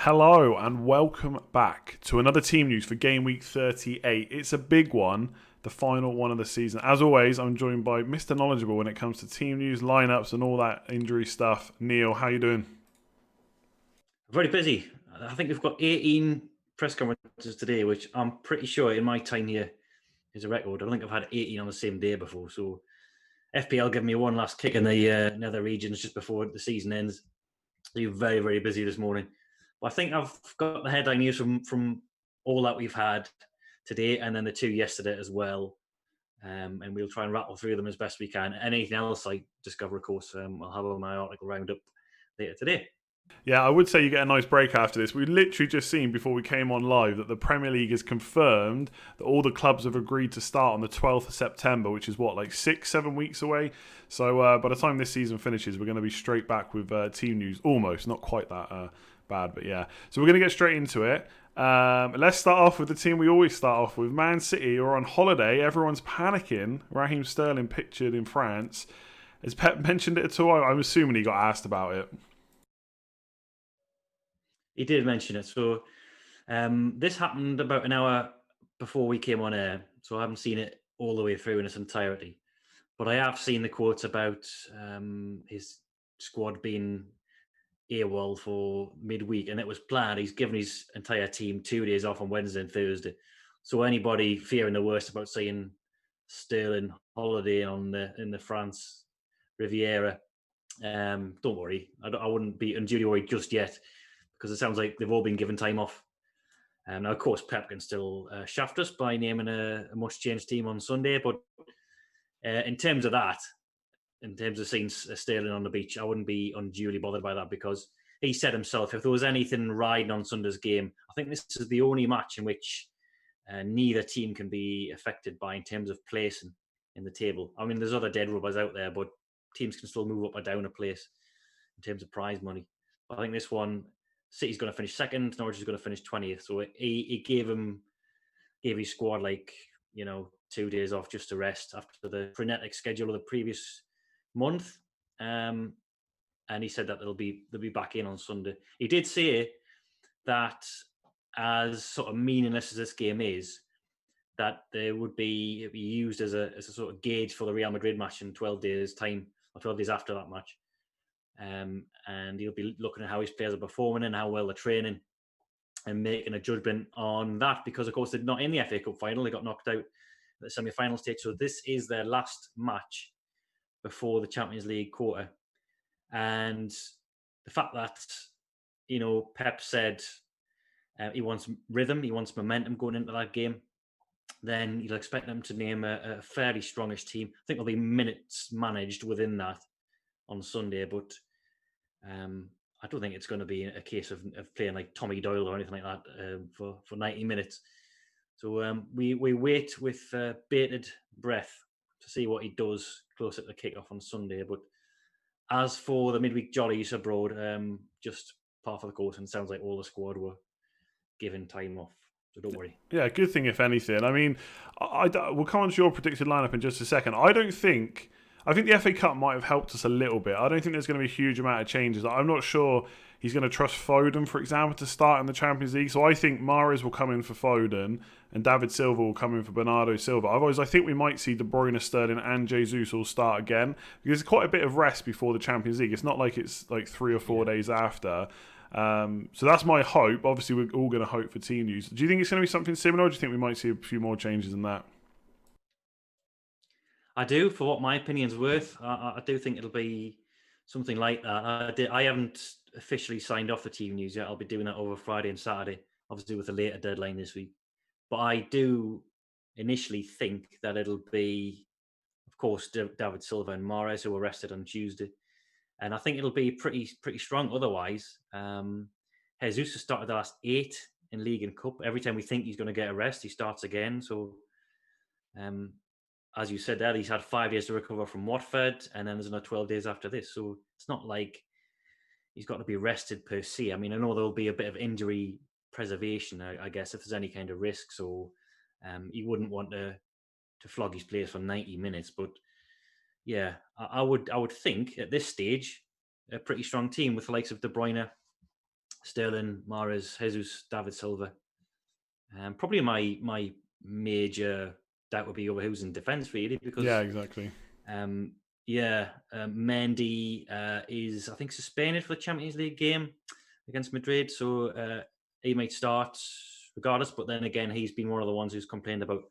Hello and welcome back to another team news for Gameweek 38. It's a big one, the final one of the season. As always, I'm joined by Mr. Knowledgeable when it comes to team news, lineups, and all that injury stuff. Neale, how you doing? Very busy. I think we've got 18 press conferences today, which I'm pretty sure in my time here is a record. I don't think I've had 18 on the same day before. So FPL giving me one last kick in the nether regions just before the season ends. So you're very, very busy this morning. But I think I've got the headline news from all that we've had today and then the two yesterday as well. And we'll try and rattle through them as best we can. Anything else I discover, of course, I'll have on my article roundup later today. Yeah, I would say you get a nice break after this. We literally just seen before we came on live that the Premier League has confirmed that all the clubs have agreed to start on the 12th of September, which is what, like 6-7 weeks away? So by the time this season finishes, we're going to be straight back with team news. Almost, not quite that bad, but yeah. So we're going to get straight into it. Let's start off with the team we always start off with. Man City are on holiday. Everyone's panicking. Raheem Sterling pictured in France. Has Pep mentioned it at all? I'm assuming he got asked about it. He did mention it. So this happened about an hour before we came on air, so I haven't seen it all the way through in its entirety. But I have seen the quotes about his squad being AWOL for midweek, and it was planned. He's given his entire team 2 days off on Wednesday and Thursday. So anybody fearing the worst about seeing Sterling holiday in the France Riviera, don't worry. I wouldn't be unduly worried just yet because it sounds like they've all been given time off. Now, of course, Pep can still shaft us by naming a must-change team on Sunday, but in terms of that, in terms of seeing Sterling on the beach, I wouldn't be unduly bothered by that because he said himself, if there was anything riding on Sunday's game, I think this is the only match in which neither team can be affected by in terms of placing in the table. I mean, there's other dead rubbers out there, but teams can still move up or down a place in terms of prize money. But I think this one, City's going to finish second, Norwich is going to finish 20th. So he gave his squad 2 days off just to rest after the frenetic schedule of the previous month. And he said that they'll be back in on Sunday. He did say that as sort of meaningless as this game is, that there would be used as a sort of gauge for the Real Madrid match in 12 days time or 12 days after that match. And he'll be looking at how his players are performing and how well they're training and making a judgment on that because, of course, they're not in the FA Cup final. They got knocked out at the semi-final stage. So this is their last match before the Champions League quarter. And the fact that, Pep said he wants rhythm, he wants momentum going into that game, then you'll expect them to name a fairly strongish team. I think there'll be minutes managed within that on Sunday, but I don't think it's going to be a case of playing like Tommy Doyle or anything like that for 90 minutes. So we wait with bated breath to see what he does close at the kickoff on Sunday. But as for the midweek jollies abroad, just par for the course, and it sounds like all the squad were given time off. So don't worry. Yeah, good thing if anything. I mean, we'll come on to your predicted lineup in just a second. I think the FA Cup might have helped us a little bit. I don't think there's going to be a huge amount of changes. I'm not sure he's going to trust Foden, for example, to start in the Champions League. So I think Mahrez will come in for Foden and David Silva will come in for Bernardo Silva. Otherwise, I think we might see De Bruyne, Sterling and Jesus all start again because there's quite a bit of rest before the Champions League. It's not like it's like 3 or 4 days after. So that's my hope. Obviously, we're all going to hope for team news. Do you think it's going to be something similar, or do you think we might see a few more changes than that? I do, for what my opinion's worth. I do think it'll be something like that. I haven't officially signed off the team news yet. I'll be doing that over Friday and Saturday, obviously with a later deadline this week. But I do initially think that it'll be, of course, David Silva and Mahrez, who were rested on Tuesday. And I think it'll be pretty strong otherwise. Jesus has started the last 8 in League and Cup. Every time we think he's going to get a rest, he starts again. So as you said there, he's had 5 years to recover from Watford, and then there's another 12 days after this. So it's not like he's got to be rested per se. I mean, I know there'll be a bit of injury preservation, I guess, if there's any kind of risk. So he wouldn't want to flog his players for 90 minutes. But yeah, I would think at this stage, a pretty strong team with the likes of De Bruyne, Sterling, Mahrez, Jesus, David Silva. Probably my major doubt would be over who's in defence, really, Yeah, because exactly. Mendy is, I think, suspended for the Champions League game against Madrid, so he might start regardless. But then again, he's been one of the ones who's complained about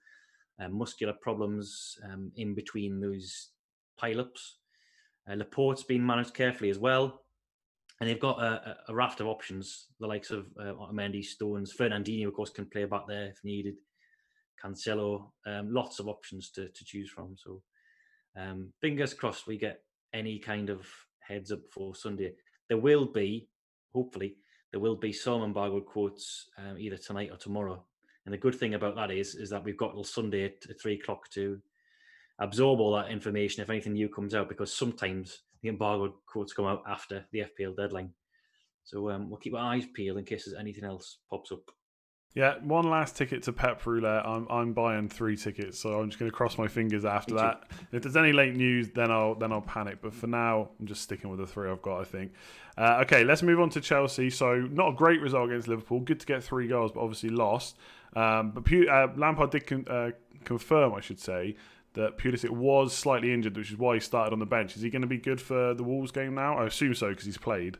muscular problems in between those pile-ups. Laporte's been managed carefully as well. And they've got a raft of options, the likes of Mendy, Stones. Fernandinho, of course, can play back there if needed. Cancelo, lots of options to choose from. So fingers crossed we get any kind of heads up for Sunday. There will be, hopefully, there will be some embargoed quotes either tonight or tomorrow. And the good thing about that is that we've got till Sunday at 3 o'clock to absorb all that information if anything new comes out, because sometimes the embargoed quotes come out after the FPL deadline. So we'll keep our eyes peeled in case there's anything else pops up. Yeah, one last ticket to Pep Roulette. I'm buying 3 tickets, so I'm just going to cross my fingers after that. If there's any late news, then I'll panic. But for now, I'm just sticking with the 3 I've got, I think. Okay, let's move on to Chelsea. So not a great result against Liverpool. Good to get 3 goals, but obviously lost. But Lampard did confirm, I should say, that Pulisic was slightly injured, which is why he started on the bench. Is he going to be good for the Wolves game now? I assume so, because he's played.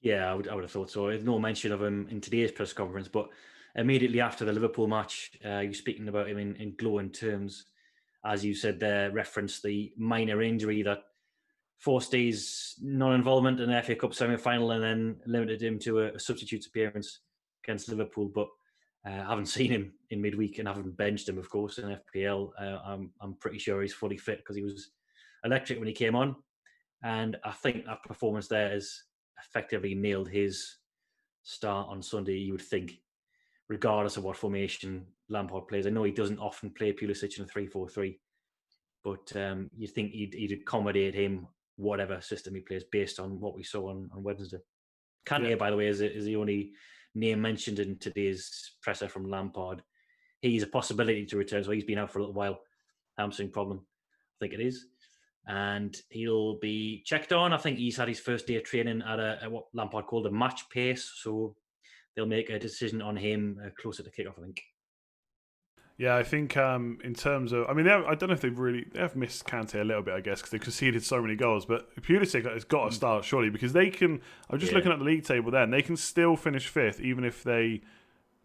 Yeah, I would have thought so. There's no mention of him in today's press conference, but immediately after the Liverpool match, you're speaking about him in glowing terms. As you said there, referenced the minor injury that forced his non-involvement in the FA Cup semi-final and then limited him to a substitute appearance against Liverpool. But I haven't seen him in midweek and haven't benched him, of course, in FPL. I'm pretty sure he's fully fit because he was electric when he came on. And I think that performance there has effectively nailed his start on Sunday, you would think, regardless of what formation Lampard plays. I know he doesn't often play Pulisic in a 3-4-3, but you'd think he'd accommodate him whatever system he plays based on what we saw on Wednesday. Kante, by the way, is the only name mentioned in today's presser from Lampard. He's a possibility to return, so he's been out for a little while. Hamstring problem, I think it is. And he'll be checked on. I think he's had his first day of training at what Lampard called a match pace, so they'll make a decision on him closer to kickoff, I think. Yeah, I think in terms of, I mean, I don't know if they have missed Kante a little bit, I guess, because they've conceded so many goals. But Pulisic has got to start surely, because they can. I'm just looking at the league table. Then they can still finish 5th, even if they,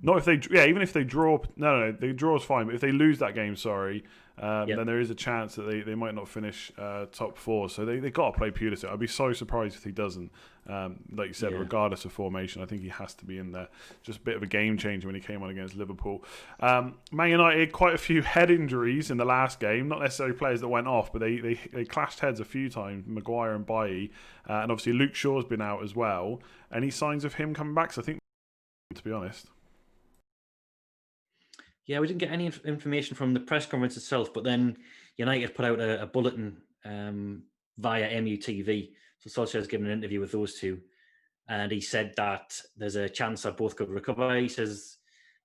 even if they draw. No, the draw is fine. But if they lose that game, then there is a chance that they might not finish top 4. So they got to play Pulisic. I'd be so surprised if he doesn't. Like you said, regardless of formation, I think he has to be in there. Just a bit of a game changer when he came on against Liverpool. Man United, quite a few head injuries in the last game. Not necessarily players that went off, but they clashed heads a few times, Maguire and Bailly. And obviously Luke Shaw's been out as well. Any signs of him coming back? So I think, to be honest. Yeah, we didn't get any information from the press conference itself, but then United put out a bulletin via MUTV. So Solskjaer's given an interview with those two, and he said that there's a chance that both could recover. He says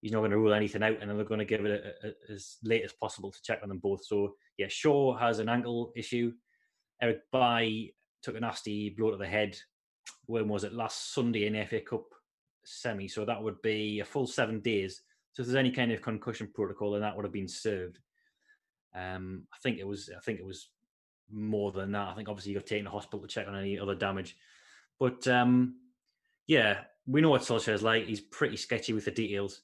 he's not going to rule anything out, and they're going to give it as late as possible to check on them both. So yeah, Shaw has an ankle issue. Eric Bailly took a nasty blow to the head. When was it? Last Sunday in FA Cup semi. So that would be a full 7 days. So if there's any kind of concussion protocol, then that would have been served. I think it was more than that. I think obviously you got taken to hospital to check on any other damage. But we know what Solskjaer's like. He's pretty sketchy with the details.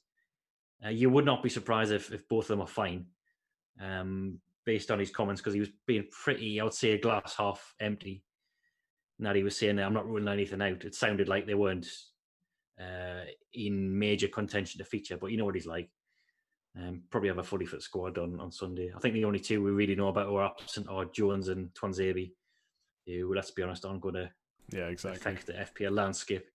You would not be surprised if both of them are fine, based on his comments, because he was being pretty, I would say, a glass half empty. Now he was saying that I'm not ruling anything out. It sounded like they weren't in major contention to feature, but you know what he's like. Probably have a fully fit squad on Sunday. I think the only two we really know about who are absent are Jones and Twanzebe, who, let's be honest, aren't going to affect the FPL landscape.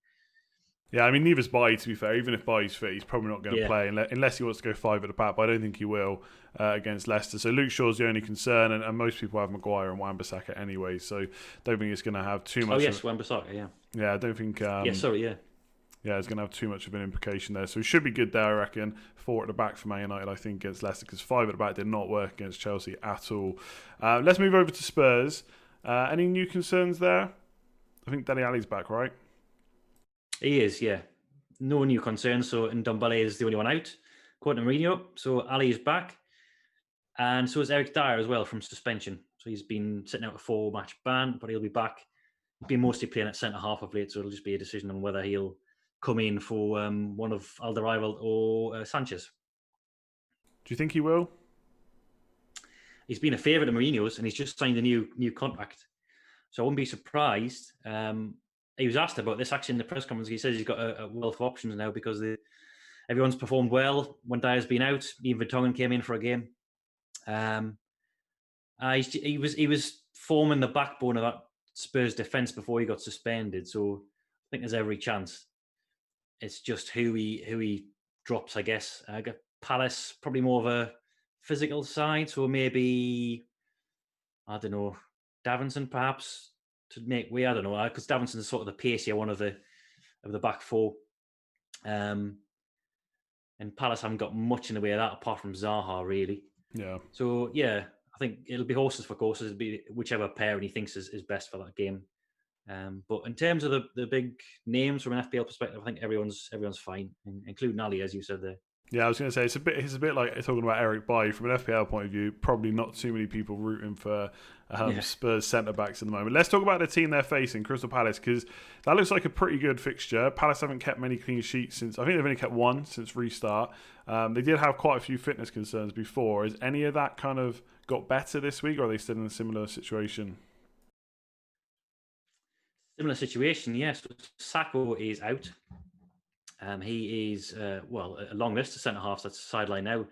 Yeah, I mean, neither's Bailly, to be fair. Even if Bailly's fit, he's probably not going to play unless he wants to go 5 at the back, but I don't think he will against Leicester. So Luke Shaw's the only concern, and most people have Maguire and Wan-Bissaka anyway, so don't think it's going to have too much... Oh, yes, Wan-Bissaka, yeah. Yeah, I don't think... Yeah, it's going to have too much of an implication there. So he should be good there, I reckon. 4 at the back for Man United, I think, against Leicester, because 5 at the back did not work against Chelsea at all. Let's move over to Spurs. Any new concerns there? I think Dele Alli's back, right? He is, yeah. No new concerns. So, and Ndombele is the only one out. According to Mourinho. So, Ali is back. And so is Eric Dyer as well from suspension. So, he's been sitting out a 4-match ban, but he'll be back. He's been mostly playing at centre half of late. So, it'll just be a decision on whether he'll come in for one of Alderweireld or Sanchez. Do you think he will? He's been a favourite of Mourinho's and he's just signed a new contract. So, I wouldn't be surprised. He was asked about this actually in the press conference. He says he's got a wealth of options now because everyone's performed well when Dyer's been out. Even Vertonghen came in for a game. He was forming the backbone of that Spurs defence before he got suspended. So I think there's every chance. It's just who he drops, I guess. I got Palace probably more of a physical side, so maybe I don't know Davinson perhaps to make way. I don't know because Davinson's sort of the pacier one of the back four. And Palace haven't got much in the way of that apart from Zaha, really. Yeah. So, yeah, I think it'll be horses for courses. It'll be whichever pair he thinks is best for that game. But in terms of the big names from an FPL perspective, I think everyone's fine, including Ali, as you said there. Yeah, I was going to say it's a bit like talking about Eric Bailly from an FPL point of view. Probably not too many people rooting for Spurs centre backs at the moment. Let's talk about the team they're facing, Crystal Palace, because that looks like a pretty good fixture. Palace haven't kept many clean sheets since I think they've only kept one since restart. They did have quite a few fitness concerns before. Has any of that kind of got better this week, or are they still in a similar situation? Similar situation, yes. Sacco is out. He is, a long list of centre halves that's sideline now.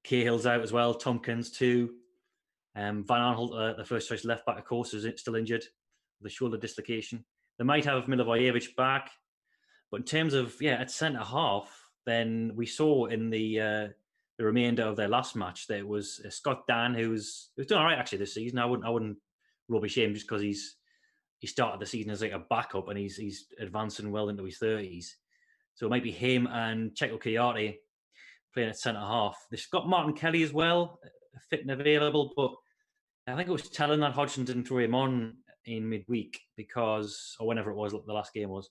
Cahill's out as well. Tompkins too. Van Aanholt, the first choice left back, of course, is still injured with a shoulder dislocation. They might have Milivojevic back, but in terms of at centre half, then we saw in the remainder of their last match that it was Scott Dan who's done all right actually this season. I wouldn't rubbish him just because he started the season as like a backup and he's advancing well into his 30s. So it might be him and Checo Kayate playing at centre half. They've got Martin Kelly as well, fit and available, but I think it was telling that Hodgson didn't throw him on in midweek because, or whenever it was, the last game was,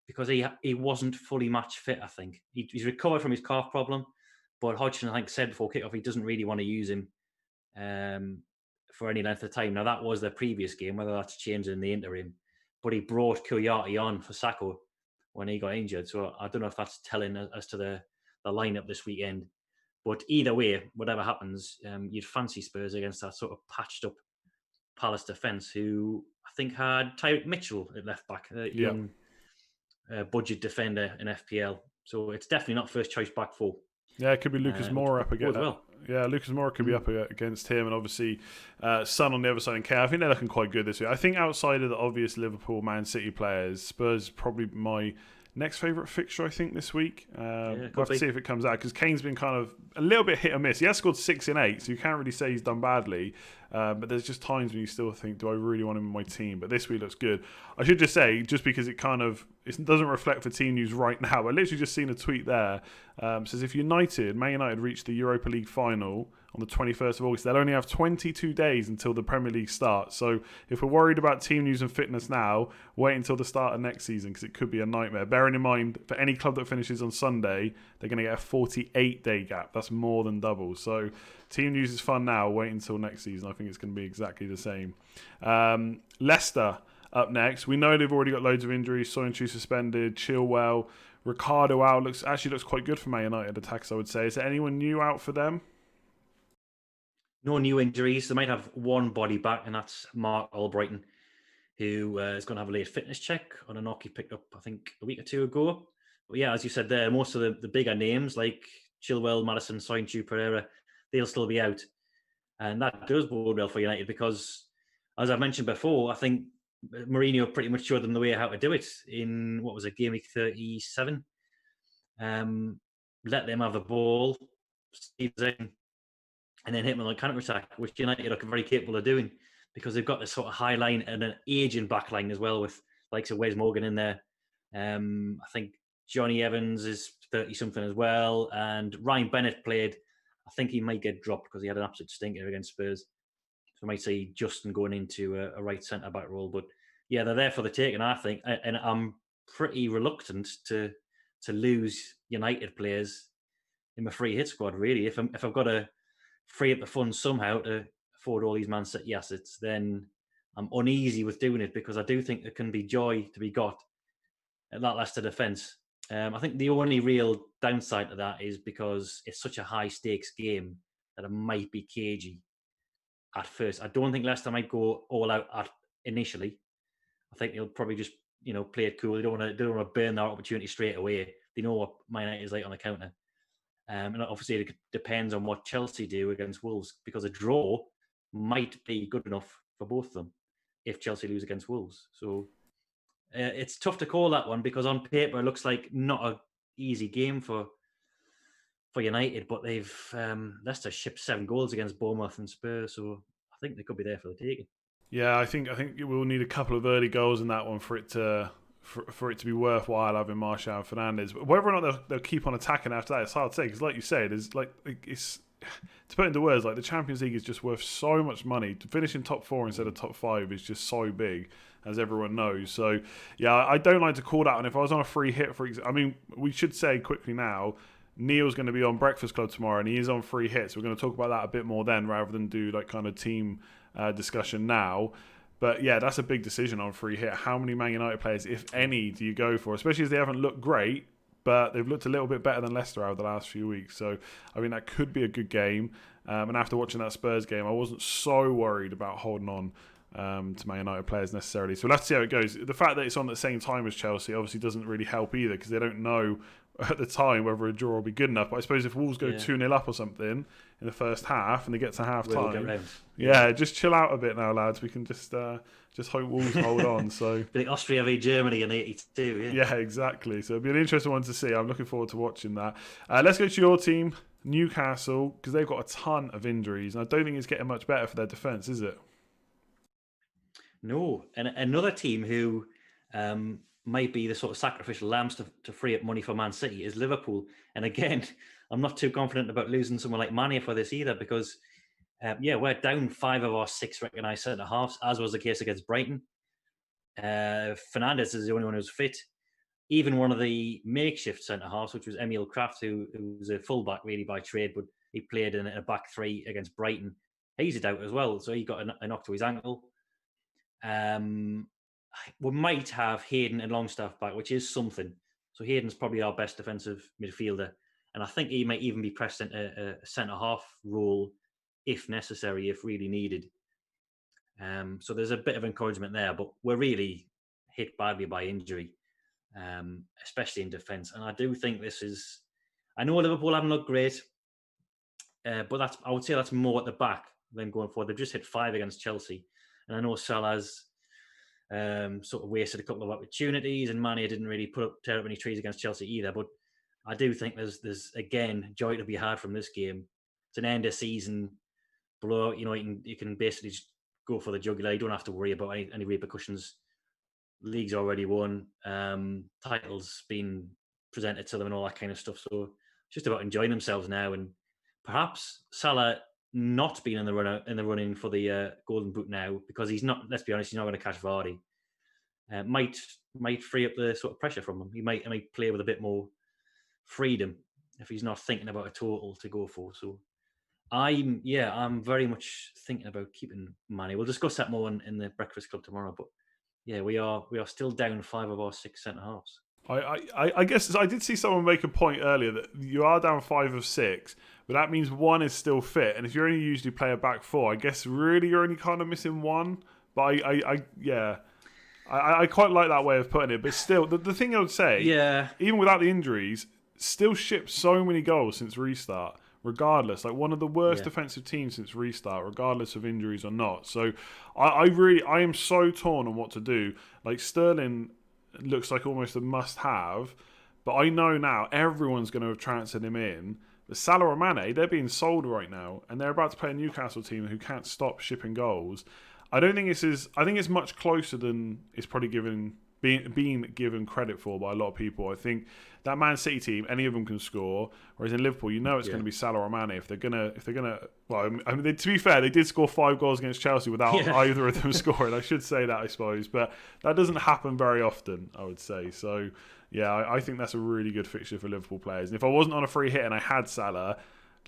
because he wasn't fully match fit, I think. He's recovered from his calf problem, but Hodgson, I think, said before kickoff he doesn't really want to use him for any length of time. Now, that was their previous game, whether that's changed in the interim, but he brought Kouyaté on for Sacco when he got injured. So I don't know if that's telling as to the lineup this weekend. But either way, whatever happens, you'd fancy Spurs against that sort of patched up Palace defence, who I think had Tyreek Mitchell at left back, a young budget defender in FPL. So it's definitely not first choice back four. Yeah, it could be Lucas Moura up against. Well. Yeah, Lucas Moura could be up against him, and obviously Son on the other side. And K, I think they're looking quite good this week. I think outside of the obvious Liverpool, Man City players, Spurs probably my next favourite fixture, I think, this week. We'll have to see if it comes out because Kane's been kind of a little bit hit or miss. He has scored 6 in 8, so you can't really say he's done badly. But there's just times when you still think, do I really want him in my team? But this week looks good. I should just say, just because it doesn't reflect for team news right now, I literally just seen a tweet there. Says if Man United reach the Europa League final on the 21st of August, they'll only have 22 days until the Premier League starts. So if we're worried about team news and fitness now, wait until the start of next season because it could be a nightmare. Bearing in mind, for any club that finishes on Sunday, they're going to get a 48-day gap. That's more than double. So team news is fun now. Wait until next season. I think it's going to be exactly the same. Leicester up next. We know they've already got loads of injuries. Soyuncu suspended. Chilwell. Ricardo out. Looks quite good for Man United attacks, I would say. Is there anyone new out for them? No new injuries. They might have one body back, and that's Mark Albrighton, who is going to have a late fitness check on a knock he picked up, I think, a week or two ago. But yeah, as you said there, most of the bigger names like Chilwell, Madison, Soyuncu, Pereira, they'll still be out. And that does bode well for United because, as I've mentioned before, I think Mourinho pretty much showed them the way how to do it in, what was it, Gameweek 37. Let them have the ball, and then hit them on a counter-attack, which United are very capable of doing because they've got this sort of high line and an aging back line as well with likes of Wes Morgan in there. I think Johnny Evans is 30-something as well. And Ryan Bennett played. I think he might get dropped because he had an absolute stinker against Spurs. So I might see Justin going into a right centre-back role. But yeah, they're there for the taking, I think. And I'm pretty reluctant to lose United players in my free hit squad. Really, if I've got to free up the funds somehow to afford all these Man City assets, then I'm uneasy with doing it because I do think there can be joy to be got at that Leicester defence. I think the only real downside to that is because it's such a high stakes game that it might be cagey at first. I don't think Leicester might go all out initially. I think they'll probably just play it cool. They don't want to burn that opportunity straight away. They know what Man United is like on the counter. And obviously, it depends on what Chelsea do against Wolves, because a draw might be good enough for both of them if Chelsea lose against Wolves. So it's tough to call that one, because on paper it looks like not an easy game for United, but they've Leicester shipped 7 goals against Bournemouth and Spurs, so I think they could be there for the taking. Yeah, I think we'll need a couple of early goals in that one for it to be worthwhile having Martial and Fernandes. But whether or not they'll keep on attacking after that, it's hard to say, because like you said, it's to put into words, like the Champions League is just worth so much money. To finish in top 4 instead of top 5 is just so big, as everyone knows. So yeah, I don't like to call that. And if I was on a free hit, we should say quickly now, Neale's going to be on Breakfast Club tomorrow, and he is on free hits. We're going to talk about that a bit more then, rather than do like kind of team discussion now. But yeah, that's a big decision on free hit. How many Man United players, if any, do you go for? Especially as they haven't looked great, but they've looked a little bit better than Leicester over the last few weeks. So, I mean, that could be a good game. And after watching that Spurs game, I wasn't so worried about holding on to Man United players necessarily. So let's see how it goes. The fact that it's on at the same time as Chelsea obviously doesn't really help either, because they don't know at the time whether a draw will be good enough. But I suppose if Wolves go 2-0 up or something in the first half and they get to half time, just chill out a bit now, lads. We can just hope Wolves hold on. So like Austria v Germany in '82. Yeah, exactly. So it'll be an interesting one to see. I'm looking forward to watching that. Let's go to your team, Newcastle, because they've got a ton of injuries, and I don't think it's getting much better for their defence, is it? No, and another team who might be the sort of sacrificial lambs to free up money for Man City is Liverpool. And again, I'm not too confident about losing someone like Mane for this either, because we're down 5 of our 6 recognised centre halves, as was the case against Brighton. Fernandes is the only one who's fit. Even one of the makeshift centre halves, which was Emil Kraft, who was a fullback really by trade, but he played in a back 3 against Brighton. He's out as well, so he got a knock to his ankle. We might have Hayden and Longstaff back, which is something. So Hayden's probably our best defensive midfielder, and I think he might even be pressed into a centre half role if necessary, if really needed. So there's a bit of encouragement there, but we're really hit badly by injury, especially in defence. And I do think I know Liverpool haven't looked great, but I would say that's more at the back than going forward. They've just hit 5 against Chelsea, and I know Salah's sort of wasted a couple of opportunities, and Mane didn't really tear up any trees against Chelsea either. But I do think there's again joy to be had from this game. It's an end of season blowout. You can basically just go for the jugular. You don't have to worry about any repercussions. League's already won. Titles been presented to them and all that kind of stuff. So it's just about enjoying themselves now, and perhaps Salah not being in the running for the Golden Boot now, because he's not. Let's be honest, he's not going to catch Vardy. Might free up the sort of pressure from him. He might play with a bit more freedom if he's not thinking about a total to go for. So I'm very much thinking about keeping Mane. We'll discuss that more in the Breakfast Club tomorrow. But yeah, we are still down 5 of our 6 centre halves. I guess I did see someone make a point earlier that you are down 5 of 6, but that means 1 is still fit. And if you only usually play a back 4, I guess really you're only kind of missing 1. But I quite like that way of putting it. But still, the thing I would say, even without the injuries, still shipped so many goals since restart. Regardless, like one of the worst defensive teams since restart, regardless of injuries or not. So I am so torn on what to do. Like Sterling looks like almost a must-have, but I know now everyone's going to have transferred him in. But Salah or Mane, they're being sold right now, and they're about to play a Newcastle team who can't stop shipping goals. I don't think I think it's much closer than it's probably given being given credit for by a lot of people. I think that Man City team, any of them can score. Whereas in Liverpool, it's going to be Salah or Mane. If they're gonna, well, I mean, to be fair, they did score 5 goals against Chelsea without either of them scoring. I should say that, I suppose, but that doesn't happen very often, I would say. So yeah, I think that's a really good fixture for Liverpool players. And if I wasn't on a free hit and I had Salah,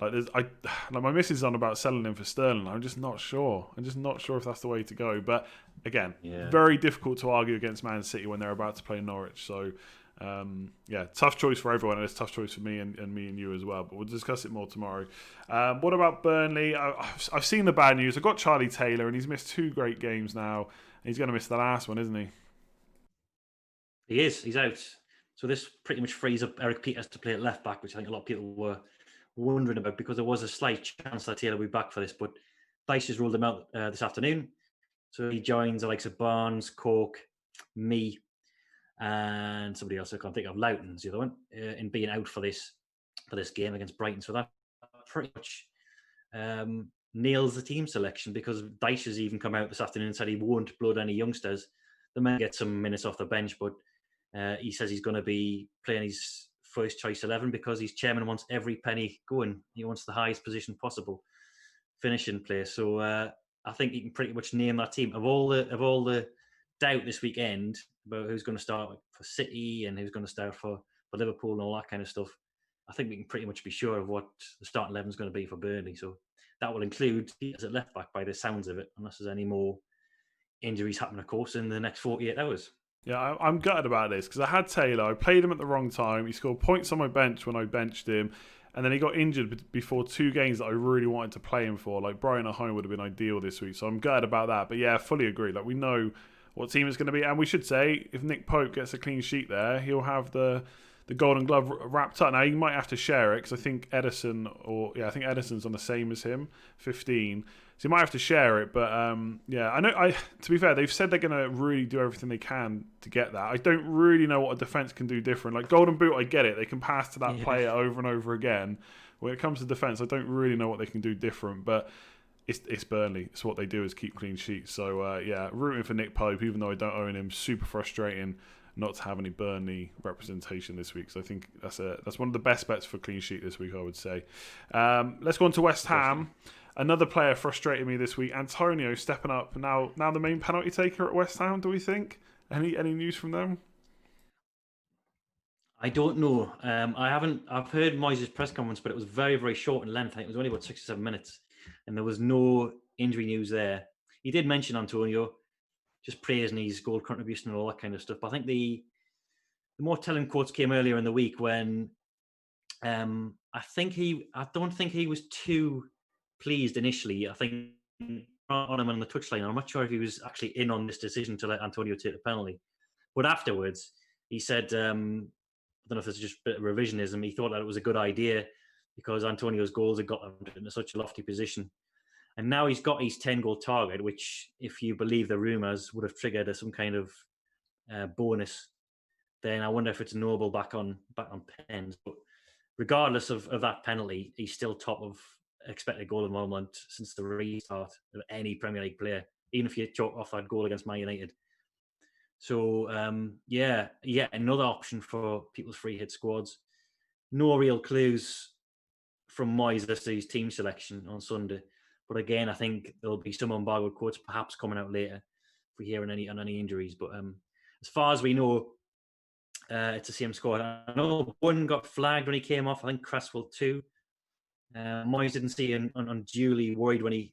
like my missus is on about selling him for Sterling. I'm just not sure. I'm just not sure if that's the way to go. But again, very difficult to argue against Man City when they're about to play Norwich. So tough choice for everyone, and it's a tough choice for me and me and you as well. But we'll discuss it more tomorrow. What about Burnley? I've seen the bad news. I've got Charlie Taylor, and he's missed 2 great games now. And he's going to miss the last one, isn't he? He is. He's out. So this pretty much frees up Eric Peters to play at left back, which I think a lot of people were wondering about, because there was a slight chance that Taylor would be back for this, but Dice has ruled him out this afternoon. So he joins the likes of Barnes, Cork, me, and somebody else I can't think of, Loughton's the other one, in being out for this game against Brighton. So that pretty much nails the team selection, because Dice has even come out this afternoon and said he won't blood any youngsters. They may get some minutes off the bench, but he says he's going to be playing his first choice 11 because his chairman wants every penny going. He wants the highest position possible finishing place. So I think he can pretty much name that team. Of all the doubt this weekend about who's going to start for City and who's going to start for Liverpool and all that kind of stuff, I think we can pretty much be sure of what the starting 11 is going to be for Burnley. So that will include Peters at left back by the sounds of it, unless there's any more injuries happen, of course, in the next 48 hours. Yeah, I'm gutted about this because I had Taylor. I played him at the wrong time. He scored points on my bench when I benched him. And then he got injured before 2 games that I really wanted to play him for. Like, Brighton at home would have been ideal this week. So I'm gutted about that. But yeah, fully agree. Like, we know what team it's going to be. And we should say, if Nick Pope gets a clean sheet there, he'll have the Golden Glove wrapped up. Now, he might have to share it because I think Edison's on the same as him, 15. So you might have to share it, but I know. To be fair, they've said they're going to really do everything they can to get that. I don't really know what a defence can do different. Like Golden Boot, I get it; they can pass to that player over and over again. When it comes to defence, I don't really know what they can do different. But it's Burnley. It's what they do is keep clean sheets. So rooting for Nick Pope, even though I don't own him. Super frustrating not to have any Burnley representation this week. So I think that's one of the best bets for clean sheet this week, I would say. Let's go on to West Ham. Another player frustrated me this week. Antonio stepping up now the main penalty taker at West Ham. Do we think any news from them? I don't know. I've heard Moyes' press conference, but it was very, very short in length. I think it was only about 6 or 7 minutes, and there was no injury news there. He did mention Antonio, just praising his goal contribution and all that kind of stuff. But I think the more telling quotes came earlier in the week when I don't think he was too pleased initially. I think on him on the touchline. I'm not sure if he was actually in on this decision to let Antonio take the penalty. But afterwards, he said, I don't know if it's just a bit of revisionism, he thought that it was a good idea because Antonio's goals had got him in such a lofty position. And now he's got his 10-goal target, which, if you believe the rumours, would have triggered some kind of bonus. Then I wonder if it's Noble back on pens. But regardless of that penalty, he's still top of expected goal involvement since the restart of any Premier League player, even if you chalk off that goal against Man United. So, another option for people's free hit squads. No real clues from Moyes as to his team selection on Sunday. But again, I think there'll be some embargoed quotes perhaps coming out later if we hear on any injuries. But as far as we know, it's the same squad. I know one got flagged when he came off. I think Cresswell too. Moyes didn't seem unduly worried when he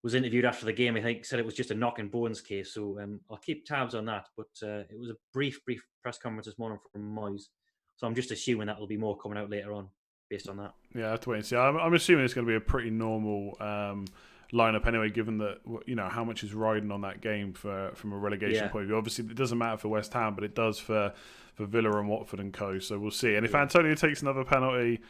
was interviewed after the game. I think said it was just a knock and bones case. So I'll keep tabs on that. But it was a brief press conference this morning from Moyes. So I'm just assuming that will be more coming out later on based on that. Yeah, I have to wait and see. I'm assuming it's going to be a pretty normal lineup anyway, given that how much is riding on that game from a relegation point of view. Obviously, it doesn't matter for West Ham, but it does for Villa and Watford and co. So we'll see. And if Antonio takes another penalty,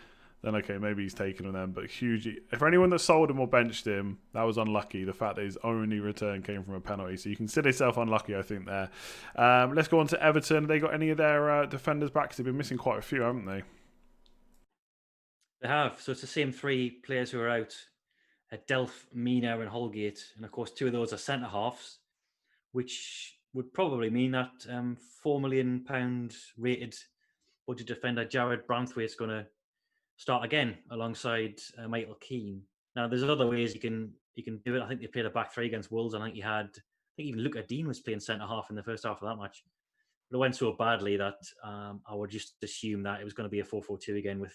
then okay, maybe he's taking them. But hugely, if anyone that sold him or benched him, that was unlucky. The fact that his only return came from a penalty, so you consider yourself unlucky, I think. There. Let's go on to Everton. Have they got any of their defenders back? Because they've been missing quite a few, haven't they? They have. So it's the same 3 players who are out. Delph, Mina and Holgate. And of course, 2 of those are centre-halves, which would probably mean that £4 million rated budget defender Jared Branthwaite's going to start again alongside Michael Keane. Now, there's other ways you can do it. I think they played a back three against Wolves. I think even Luca Dean was playing centre half in the first half of that match. But it went so badly that I would just assume that it was going to be a 4-4-2 again with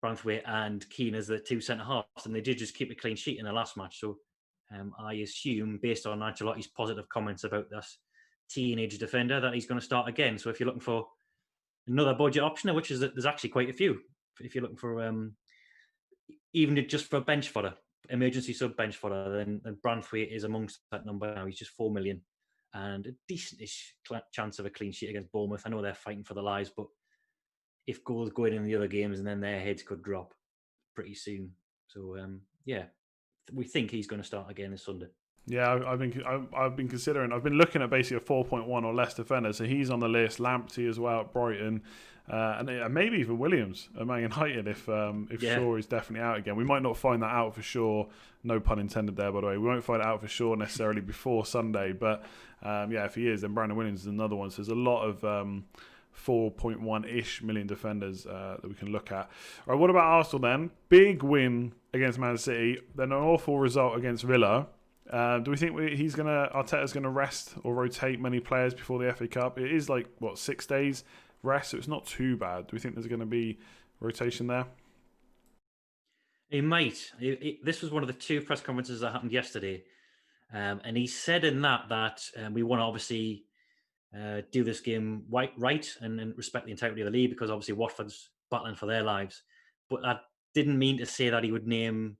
Branthwaite and Keane as the two centre halves, and they did just keep a clean sheet in the last match. So I assume, based on Ancelotti's positive comments about this teenage defender, that he's going to start again. So if you're looking for another budget option, which is that there's actually quite a few, if you're looking for even just for a bench fodder, emergency sub bench fodder, then Branthwaite is amongst that number now. He's just 4 million and a decent-ish chance of a clean sheet against Bournemouth. I know they're fighting for the lives, but if goals go in the other games, and then their heads could drop pretty soon. So yeah, we think he's going to start again this Sunday. Yeah, I've been considering. I've been looking at basically a 4.1 or less defender. So he's on the list. Lamptey as well at Brighton, and maybe even Williams at Man United if Shaw is definitely out again. We might not find that out for sure. No pun intended there, by the way. We won't find it out for sure necessarily before Sunday. But if he is, then Brandon Williams is another one. So there's a lot of 4.1-ish million defenders that we can look at. All right, what about Arsenal then? Big win against Man City. Then an awful result against Villa. Do we think Arteta's going to rest or rotate many players before the FA Cup? It is 6 days rest, so it's not too bad. Do we think there's going to be rotation there? He might. This was one of the two press conferences that happened yesterday, and he said in that we want to obviously do this game right and respect the integrity of the league, because obviously Watford's battling for their lives. But that didn't mean to say that he would name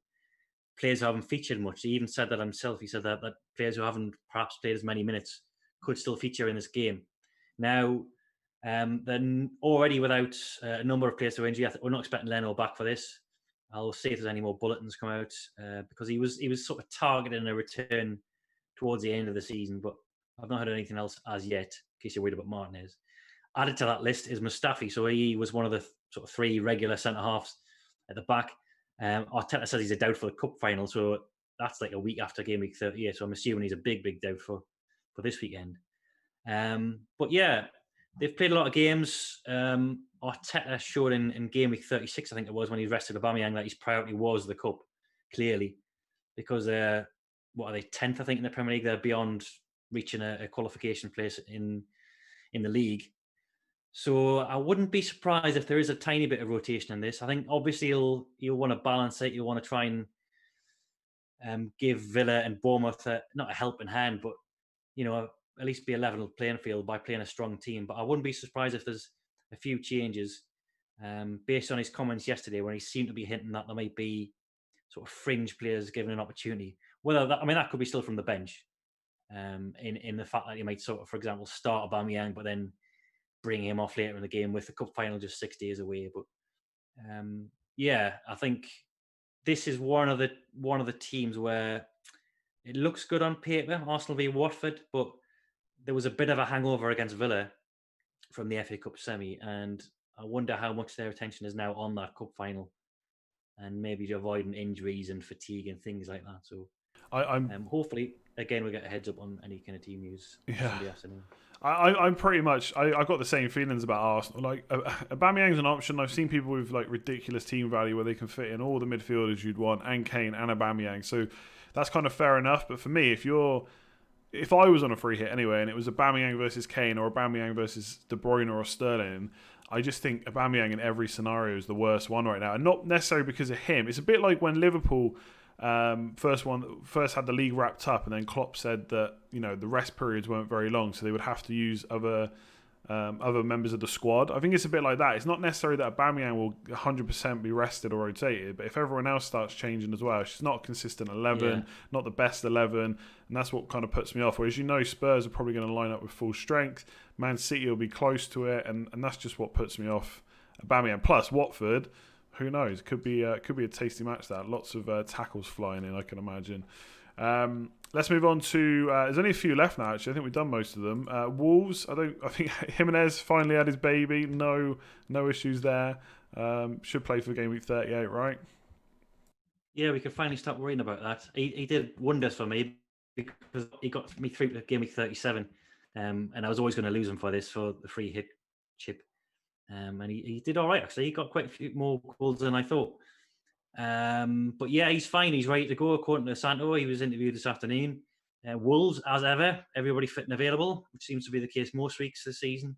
players who haven't featured much. He even said that himself. He said that players who haven't perhaps played as many minutes could still feature in this game. Now, then already without a number of players to injury, we're not expecting Leno back for this. I'll see if there's any more bulletins come out because he was sort of targeting a return towards the end of the season, but I've not heard anything else as yet, in case you're worried about Martinez. Added to that list is Mustafi. So he was one of the sort of three regular centre-halves at the back. Arteta says he's a doubt for the cup final, so that's like a week after game week 38. So I'm assuming he's a big doubt for this weekend. But yeah, they've played a lot of games. Arteta showed in game week 36, I think it was, when he rested Aubameyang, that his priority was the cup, clearly, because what are they, 10th, I think, in the Premier League. They're beyond reaching a qualification place in the league. So I wouldn't be surprised if there is a tiny bit of rotation in this. I think obviously he'll want to balance it. He'll want to try and give Villa and Bournemouth not a helping hand, but at least be a level playing field by playing a strong team. But I wouldn't be surprised if there's a few changes based on his comments yesterday, when he seemed to be hinting that there might be sort of fringe players given an opportunity. Whether that could be still from the bench, in the fact that he might sort of, for example, start Aubameyang, but then bring him off later in the game with the cup final just 6 days away. But I think this is one of the teams where it looks good on paper, Arsenal v Watford, but there was a bit of a hangover against Villa from the FA Cup semi, and I wonder how much their attention is now on that cup final, and maybe avoiding injuries and fatigue and things like that. So hopefully, again, we get a heads up on any kind of team news Sunday afternoon. I'm pretty much. I got the same feelings about Arsenal. Like Aubameyang's an option. I've seen people with ridiculous team value where they can fit in all the midfielders you'd want, and Kane and Aubameyang. So that's kind of fair enough. But for me, if I was on a free hit anyway, and it was Aubameyang versus Kane or Aubameyang versus De Bruyne or Sterling, I just think Aubameyang in every scenario is the worst one right now, and not necessarily because of him. It's a bit like when Liverpool first had the league wrapped up, and then Klopp said that the rest periods weren't very long, so they would have to use other members of the squad. I think it's a bit like that. It's not necessarily that Aubameyang will 100% be rested or rotated, but if everyone else starts changing as well, she's not a consistent 11, not the best 11, and that's what kind of puts me off. Whereas Spurs are probably going to line up with full strength. Man City will be close to it, and that's just what puts me off Aubameyang. Plus Watford, who knows? Could be a tasty match. That lots of tackles flying in, I can imagine. Let's move on to. There's only a few left now. Actually, I think we've done most of them. Wolves. I think Jimenez finally had his baby. No issues there. Should play for game week 38, right? Yeah, we can finally stop worrying about that. He did wonders for me because he got me through to Gameweek 37, and I was always going to lose him for the free hit chip. And he did all right, actually. He got quite a few more goals than I thought. But yeah, he's fine. He's ready to go, according to Santo. He was interviewed this afternoon. Wolves, as ever, everybody fit and available, which seems to be the case most weeks this season.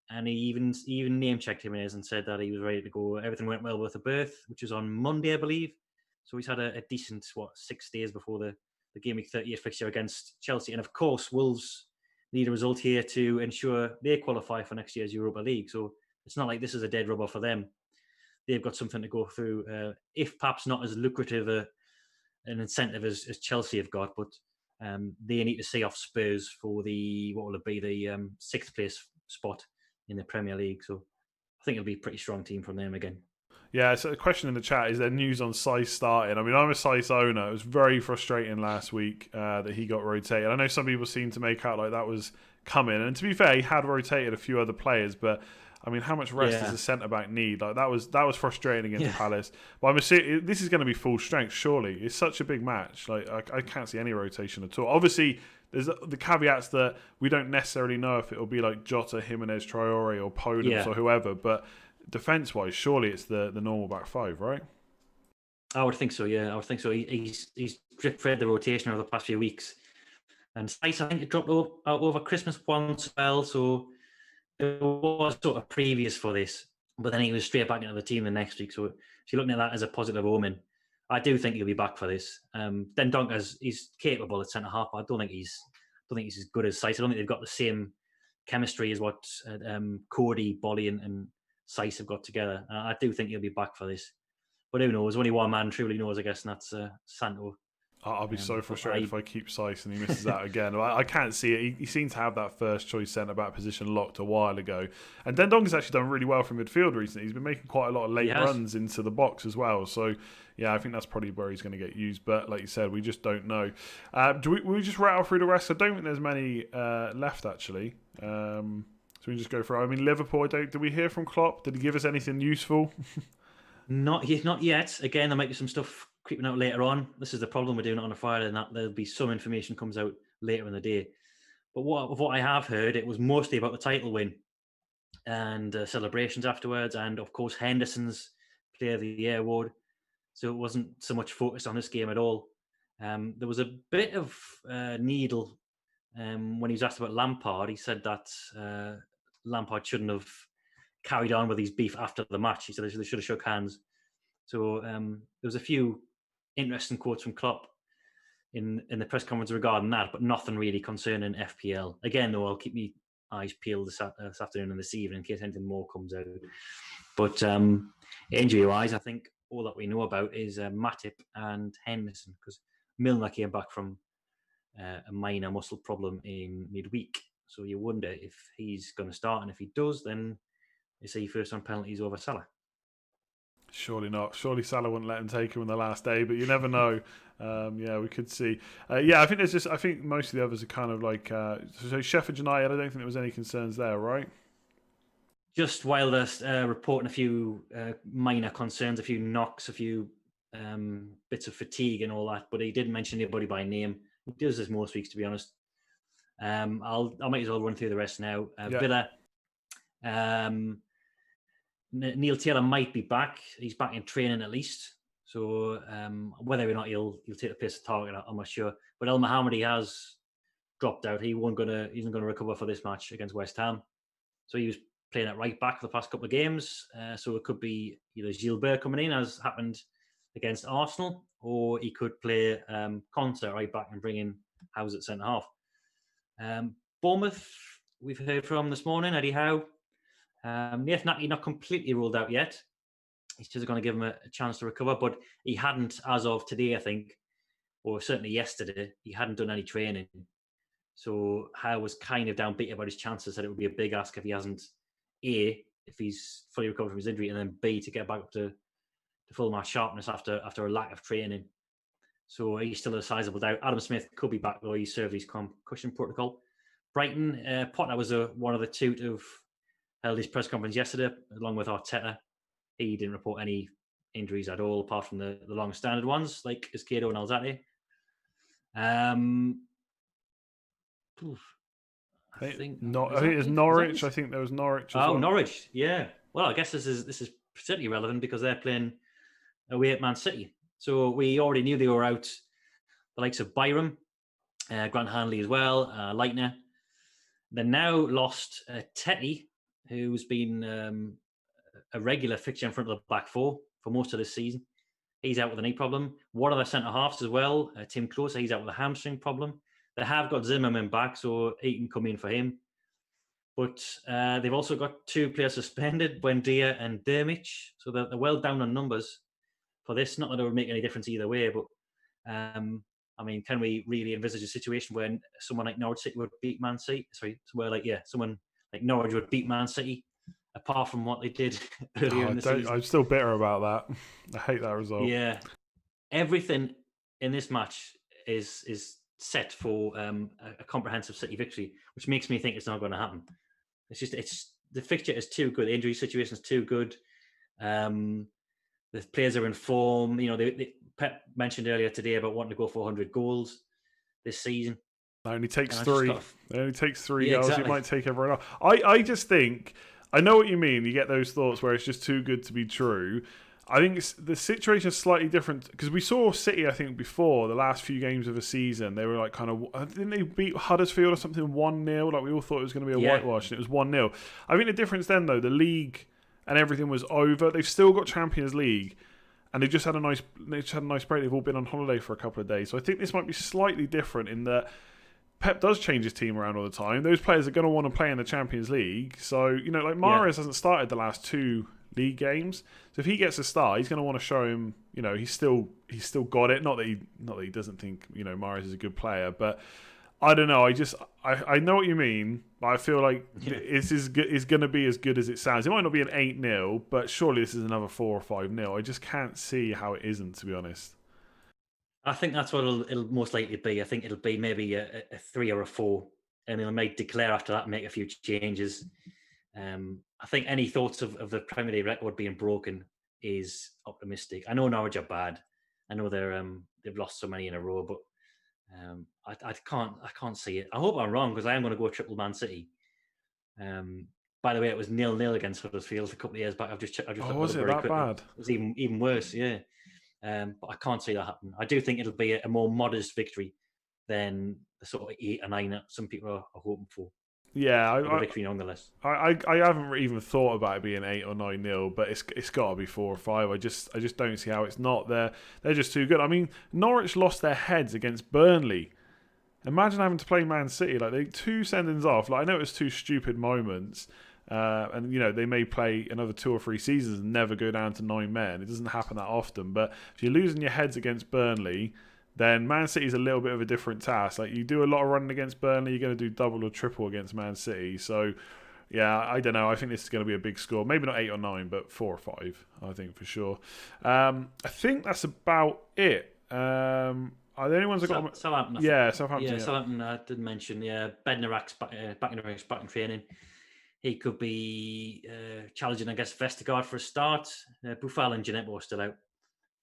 And he even name-checked Jimenez and said that he was ready to go. Everything went well with the birth, which was on Monday, I believe. So he's had a decent, 6 days before the Game Week 38 fixture against Chelsea. And of course, Wolves need a result here to ensure they qualify for next year's Europa League. So it's not like this is a dead rubber for them. They've got something to go through, if perhaps not as lucrative an incentive as Chelsea have got, but they need to see off Spurs for the 6th place spot in the Premier League. So I think it'll be a pretty strong team from them again. Yeah, so a question in the chat, is there news on Saiss starting? I mean, I'm a Saiss owner. It was very frustrating last week that he got rotated. I know some people seem to make out like that was coming. And to be fair, he had rotated a few other players, but I mean, how much rest does a centre-back need? Like that was frustrating against Palace. But I'm assuming this is going to be full strength, surely. It's such a big match. Like I can't see any rotation at all. Obviously, there's the caveats that we don't necessarily know if it'll be like Jota, Jimenez, Traore or Podence or whoever, but defence-wise, surely it's the normal back five, right? I would think so, yeah. I would think so. He's drip-fed the rotation over the past few weeks. And Saiss, I think, it dropped out over Christmas once as well, so there was sort of previous for this. But then he was straight back into the team the next week, so if you're looking at that as a positive omen, I do think he'll be back for this. Then Donker's, he's capable at centre-half, but I don't think he's as good as Saiss. I don't think they've got the same chemistry as what Cody, Bolly and Saiss have got together. I do think he'll be back for this. But who knows? Only one man truly knows, I guess, and that's Santo. I'll be so frustrated if I keep Saiss and he misses out again. I can't see it. He seemed to have that first choice centre-back position locked a while ago. And Dendon's actually done really well from midfield recently. He's been making quite a lot of late runs into the box as well. So, yeah, I think that's probably where he's going to get used. But like you said, we just don't know. Will we just rattle through the rest? I don't think there's many left, actually. So we just go through. I mean, Liverpool, did we hear from Klopp? Did he give us anything useful? Not yet. Again, there might be some stuff creeping out later on. This is the problem with doing it on a Friday, and that there'll be some information comes out later in the day. But what I have heard, it was mostly about the title win and celebrations afterwards, and of course Henderson's Player of the Year award. So it wasn't so much focused on this game at all. There was a bit of Neale when he was asked about Lampard. He said that Lampard shouldn't have carried on with his beef after the match. He said they should have shook hands. So there was a few interesting quotes from Klopp in the press conference regarding that, but nothing really concerning FPL. Again, though, I'll keep my eyes peeled this afternoon and this evening in case anything more comes out. But injury-wise, I think all that we know about is Matip and Henderson, because Milner came back from a minor muscle problem in midweek. So you wonder if he's going to start, and if he does, then is he first on penalties over Salah? Surely not. Surely Salah wouldn't let him take him on the last day, but you never know. We could see. I think there's just. I think most of the others are kind of like. So Sheffield United, I don't think there was any concerns there, right? Just Wilder reporting a few minor concerns, a few knocks, a few bits of fatigue and all that, but he didn't mention anybody by name. He does this most weeks, to be honest. I might as well run through the rest now. Villa. Neale Taylor might be back. He's back in training at least. So whether or not he'll take the place of Target, I'm not sure. But El Mohammadi has dropped out. He isn't going to recover for this match against West Ham. So he was playing at right back for the past couple of games. So it could be either Gilbert coming in, as happened against Arsenal, or he could play Conte right back and bring in Howes at centre half. Bournemouth, we've heard from this morning, Eddie Howe. Nathan Naki not completely ruled out yet. He's just going to give him a chance to recover, but he hadn't, as of today, I think, or certainly yesterday, he hadn't done any training. So Howe was kind of downbeat about his chances, that it would be a big ask if he hasn't, A, if he's fully recovered from his injury, and then B, to get back up to full match sharpness after a lack of training. So he's still a sizable doubt. Adam Smith could be back, though. He served his concussion protocol. Brighton, Potter was one of the two to have held his press conference yesterday, along with Arteta. He didn't report any injuries at all, apart from the long standard ones, like Izquierdo and Alzate. Oof, I I think think not. I is think that it's it? Is that Norwich. it? I think there was Norwich as Oh, well. Norwich. Yeah. Well, I guess this is particularly relevant because they're playing away at Man City. So we already knew they were out. The likes of Byram, Grant Hanley as well, Leitner. They now lost Tetty, who's been a regular fixture in front of the back four for most of this season. He's out with a knee problem. One of the centre halves as well, Tim Closer, he's out with a hamstring problem. They have got Zimmerman back, so he can come in for him. But they've also got two players suspended, Buendia and Dermich. So they're well down on numbers for this. Not that it would make any difference either way, but I mean, can we really envisage a situation where someone like Norwich City would beat Man City? Sorry, someone like Norwich would beat Man City, apart from what they did earlier Oh, in the season. I'm still bitter about that. I hate that result. Yeah, everything in this match is set for a comprehensive City victory, which makes me think it's not going to happen. It's the fixture is too good. The injury situation is too good. The players are in form. You know, Pep mentioned earlier today about wanting to go for 100 goals this season. It only takes And three. It only takes three Yeah, goals. exactly. It might take everyone else. I just think I know what you mean. You get those thoughts where it's just too good to be true. I think the situation is slightly different because we saw City. I think before the last few games of the season, they were like kind of didn't they beat Huddersfield or something 1-0? Like we all thought it was going to be a whitewash, and it was 1-0. I think the difference then though, the league and everything was over. They've still got Champions League. And they just had a nice break. They've all been on holiday for a couple of days. So I think this might be slightly different in that Pep does change his team around all the time. Those players are going to want to play in the Champions League. So, you know, like Mahrez hasn't started the last two league games. So if he gets a start, he's going to want to show him, you know, he's still got it. Not that he doesn't think, you know, Mahrez is a good player, but I don't know. I know what you mean, but I feel like this is going to be as good as it sounds. It might not be an 8-0, but surely this is another 4 or 5-0. I just can't see how it isn't, to be honest. I think that's what it'll most likely be. I think it'll be maybe a 3 or a 4. And they might declare after that, make a few changes. I think any thoughts of the Premier League record being broken is optimistic. I know Norwich are bad. I know they've lost so many in a row, but I can't see it. I hope I'm wrong because I am going to go triple Man City. By the way, it was 0-0 against Huddersfield a couple of years back. I've just was it that bad? It was even worse, yeah. But I can't see that happen. I do think it'll be a more modest victory than the sort of 8 or 9 that some people are hoping for. Yeah, a victory nonetheless. I haven't even thought about it being 8 or 9-0, but it's got to be 4 or 5. I just don't see how it's not. They're just too good. I mean, Norwich lost their heads against Burnley. Imagine having to play Man City. Like, they 2 sendings off. Like, I know it was 2 stupid moments. And, you know, they may play another 2 or 3 seasons and never go down to 9 men. It doesn't happen that often. But if you're losing your heads against Burnley, then Man City's a little bit of a different task. Like, you do a lot of running against Burnley, you're going to do double or triple against Man City. So, yeah, I don't know. I think this is going to be a big score. Maybe not 8 or 9, but 4 or 5, I think, for sure. I think that's about it. Are there any ones that got... Southampton. Southampton. Yeah, Southampton, I did mention. Yeah, Bednarak's back in training. He could be challenging, I guess, Vestergaard for a start. Boufal and Gineppo are still out.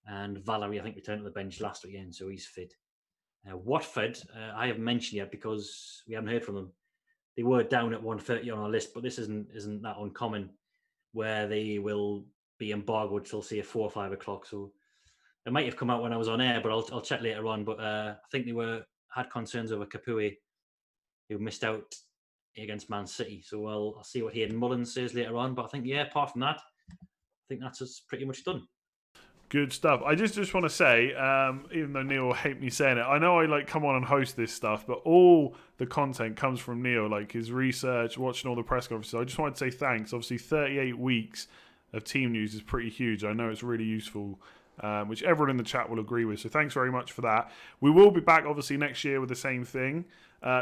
And Valerie, I think, returned to the bench last weekend, so he's fit. Watford, I haven't mentioned yet because we haven't heard from them. They were down at 130 on our list, but this isn't that uncommon where they will be embargoed till, say, 4 or 5 o'clock. So it might have come out when I was on air, but I'll check later on. But I think they had concerns over Capoue, who missed out against Man City. So I'll see what Hayden Mullins says later on. But I think, apart from that, I think that's us pretty much done. Good stuff. I just want to say, even though Neale will hate me saying it, I know I come on and host this stuff, but all the content comes from Neale, like his research, watching all the press conferences. I just wanted to say thanks. Obviously, 38 weeks of team news is pretty huge. I know it's really useful, which everyone in the chat will agree with. So thanks very much for that. We will be back, obviously, next year with the same thing.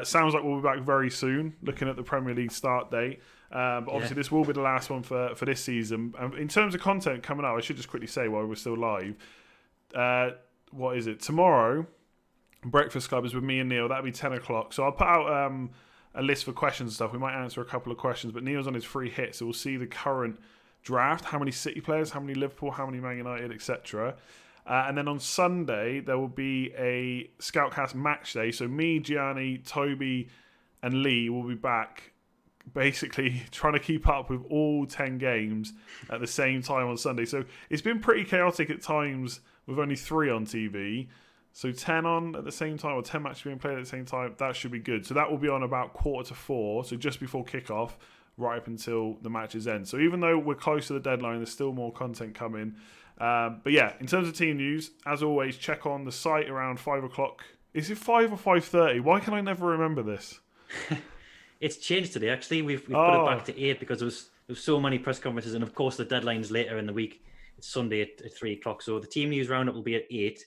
Sounds like we'll be back very soon, looking at the Premier League start date. But obviously, this will be the last one for this season. In terms of content coming out, I should just quickly say while we're still live, what is it? Tomorrow, Breakfast Club is with me and Neale. That'll be 10 o'clock. So I'll put out a list for questions and stuff. We might answer a couple of questions, but Neale's on his free hit, so we'll see the current draft, how many City players, how many Liverpool, how many Man United, etc. And then on Sunday, there will be a Scoutcast match day. So me, Gianni, Toby, and Lee will be back basically trying to keep up with all 10 games at the same time on Sunday. So it's been pretty chaotic at times with only 3 on TV. So 10 on at the same time, or 10 matches being played at the same time, that should be good. So that will be on about 3:45, so just before kickoff, right up until the matches end. So even though we're close to the deadline, there's still more content coming. But yeah, in terms of team news, as always, check on the site around 5 o'clock. Is it 5 or 5:30? Why can I never remember this? It's changed today, actually. We've put it back to 8 because there was so many press conferences. And of course, the deadline's later in the week. It's Sunday at 3 o'clock. So the team news roundup will be at 8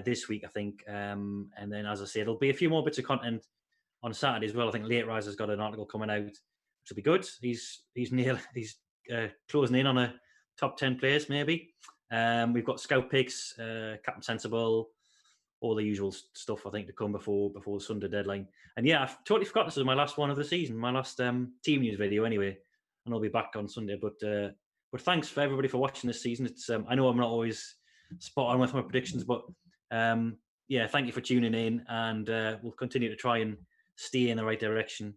this week, I think. And then, as I say, there'll be a few more bits of content on Saturday as well. I think Late Riser's got an article coming out, which will be good. He's closing in on a top 10 place, maybe. We've got scout picks, Captain Sensible, all the usual stuff, I think, to come before the Sunday deadline. And yeah, I've totally forgotten this is my last one of the season, my last team news video anyway, and I'll be back on Sunday. But thanks for everybody for watching this season. It's I know I'm not always spot on with my predictions, but yeah, thank you for tuning in, and we'll continue to try and steer in the right direction.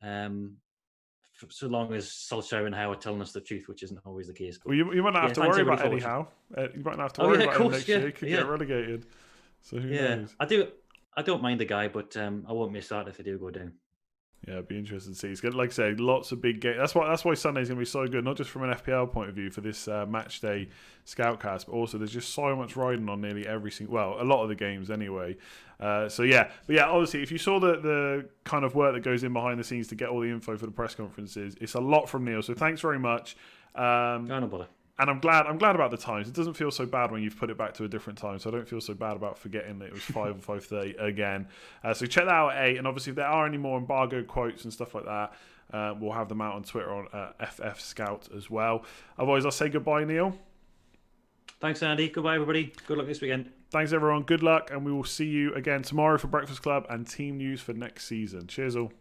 So long as Solskjaer and Howe are telling us the truth, which isn't always the case. But, well, you might not have to worry about Eddie Howe. You might not have to worry about him next year. He could get relegated. So who knows? I don't mind the guy, but I won't miss out if they do go down. Yeah, it'd be interesting to see. It's good, like I say, lots of big games. That's why Sunday's going to be so good, not just from an FPL point of view for this match day scoutcast, but also there's just so much riding on nearly every single, well, a lot of the games anyway. So yeah, but yeah, obviously, if you saw the kind of work that goes in behind the scenes to get all the info for the press conferences, it's a lot from Neale. So thanks very much. No bother. And I'm glad about the times. It doesn't feel so bad when you've put it back to a different time. So I don't feel so bad about forgetting that it was 5 or 5:30 again. So check that out at 8. And obviously, if there are any more embargo quotes and stuff like that, we'll have them out on Twitter on FF Scout as well. Otherwise, I'll say goodbye, Neale. Thanks, Andy. Goodbye, everybody. Good luck this weekend. Thanks, everyone. Good luck. And we will see you again tomorrow for Breakfast Club and team news for next season. Cheers all.